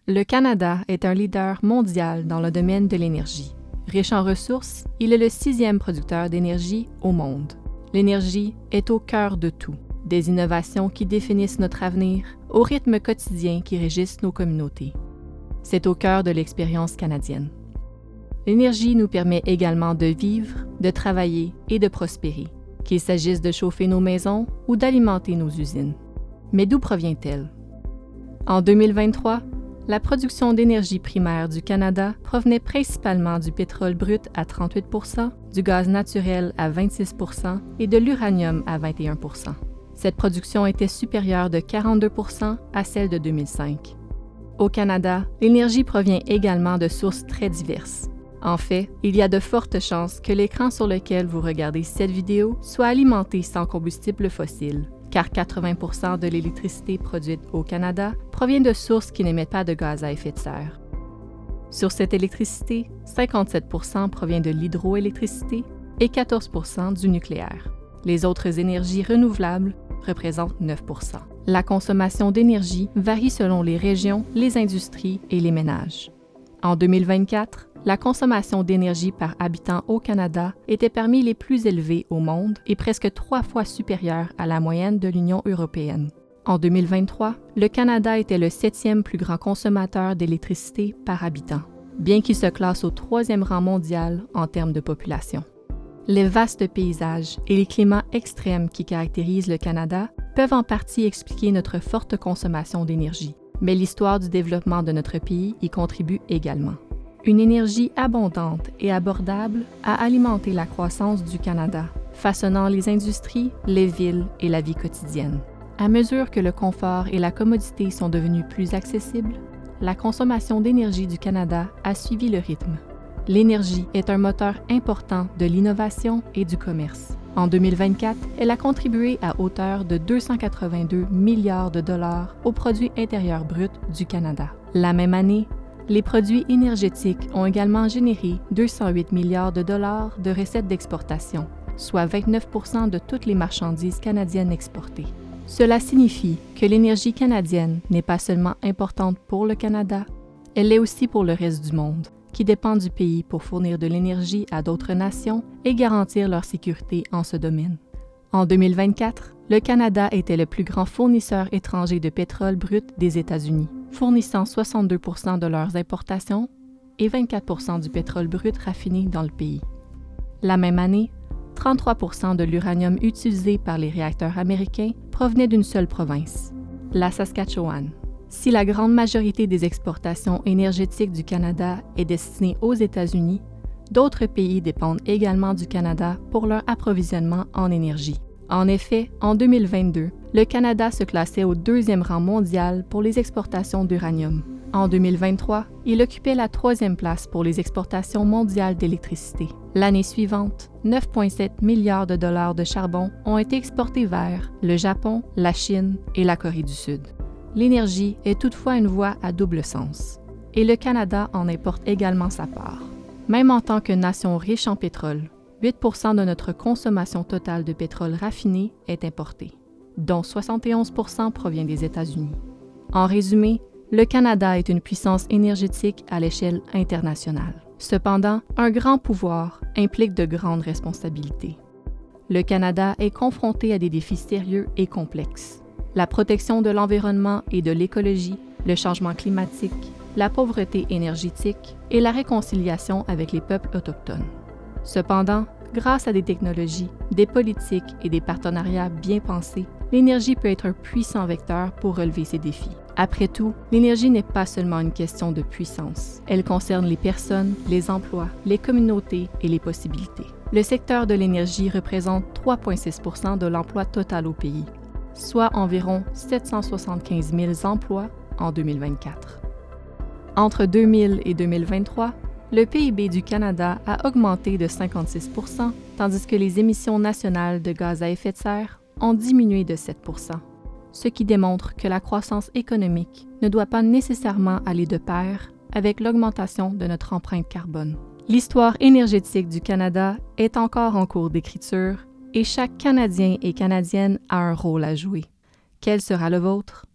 Le Canada est un leader mondial dans le domaine de l'énergie. Riche en ressources, il est le 6e producteur d'énergie au monde. L'énergie est au cœur de tout, des innovations qui définissent notre avenir au rythme quotidien qui régissent nos communautés. C'est au cœur de l'expérience canadienne. L'énergie nous permet également de vivre, de travailler et de prospérer, qu'il s'agisse de chauffer nos maisons ou d'alimenter nos usines. Mais d'où provient-elle? En 2023, la production d'énergie primaire du Canada provenait principalement du pétrole brut à 38 %, du gaz naturel à 26 % et de l'uranium à 21 %. Cette production était supérieure de 42 % à celle de 2005. Au Canada, l'énergie provient également de sources très diverses. En fait, il y a de fortes chances que l'écran sur lequel vous regardez cette vidéo soit alimenté sans combustible fossile, car 80 % de l'électricité produite au Canada provient de sources qui n'émettent pas de gaz à effet de serre. Sur cette électricité, 57 % provient de l'hydroélectricité et 14 % du nucléaire. Les autres énergies renouvelables représentent 9 %. La consommation d'énergie varie selon les régions, les industries et les ménages. En 2024, la consommation d'énergie par habitant au Canada était parmi les plus élevées au monde et presque 3 fois supérieure à la moyenne de l'Union européenne. En 2023, le Canada était le 7e plus grand consommateur d'électricité par habitant, bien qu'il se classe au 3e rang mondial en termes de population. Les vastes paysages et les climats extrêmes qui caractérisent le Canada peuvent en partie expliquer notre forte consommation d'énergie, mais l'histoire du développement de notre pays y contribue également. Une énergie abondante et abordable a alimenté la croissance du Canada, façonnant les industries, les villes et la vie quotidienne. À mesure que le confort et la commodité sont devenus plus accessibles, la consommation d'énergie du Canada a suivi le rythme. L'énergie est un moteur important de l'innovation et du commerce. En 2024, elle a contribué à hauteur de 282 milliards de dollars au produit intérieur brut du Canada. La même année, les produits énergétiques ont également généré 208 milliards de dollars de recettes d'exportation, soit 29 % de toutes les marchandises canadiennes exportées. Cela signifie que l'énergie canadienne n'est pas seulement importante pour le Canada, elle l'est aussi pour le reste du monde, qui dépend du pays pour fournir de l'énergie à d'autres nations et garantir leur sécurité en ce domaine. En 2024, le Canada était le plus grand fournisseur étranger de pétrole brut des États-Unis, fournissant 62 % de leurs importations et 24 % du pétrole brut raffiné dans le pays. La même année, 33 % de l'uranium utilisé par les réacteurs américains provenait d'une seule province, la Saskatchewan. Si la grande majorité des exportations énergétiques du Canada est destinée aux États-Unis, d'autres pays dépendent également du Canada pour leur approvisionnement en énergie. En effet, en 2022, le Canada se classait au 2e rang mondial pour les exportations d'uranium. En 2023, il occupait la 3e place pour les exportations mondiales d'électricité. L'année suivante, 9,7 milliards de dollars de charbon ont été exportés vers le Japon, la Chine et la Corée du Sud. L'énergie est toutefois une voie à double sens, et le Canada en importe également sa part. Même en tant que nation riche en pétrole, 8 % de notre consommation totale de pétrole raffiné est importée, dont 71 % provient des États-Unis. En résumé, le Canada est une puissance énergétique à l'échelle internationale. Cependant, un grand pouvoir implique de grandes responsabilités. Le Canada est confronté à des défis sérieux et complexes. La protection de l'environnement et de l'écologie, le changement climatique, la pauvreté énergétique et la réconciliation avec les peuples autochtones. Cependant, grâce à des technologies, des politiques et des partenariats bien pensés, l'énergie peut être un puissant vecteur pour relever ces défis. Après tout, l'énergie n'est pas seulement une question de puissance. Elle concerne les personnes, les emplois, les communautés et les possibilités. Le secteur de l'énergie représente 3,6 % de l'emploi total au pays, soit environ 775 000 emplois en 2024. Entre 2000 et 2023, le PIB du Canada a augmenté de 56 %, tandis que les émissions nationales de gaz à effet de serre ont diminué de 7 %, ce qui démontre que la croissance économique ne doit pas nécessairement aller de pair avec l'augmentation de notre empreinte carbone. L'histoire énergétique du Canada est encore en cours d'écriture et chaque Canadien et Canadienne a un rôle à jouer. Quel sera le vôtre?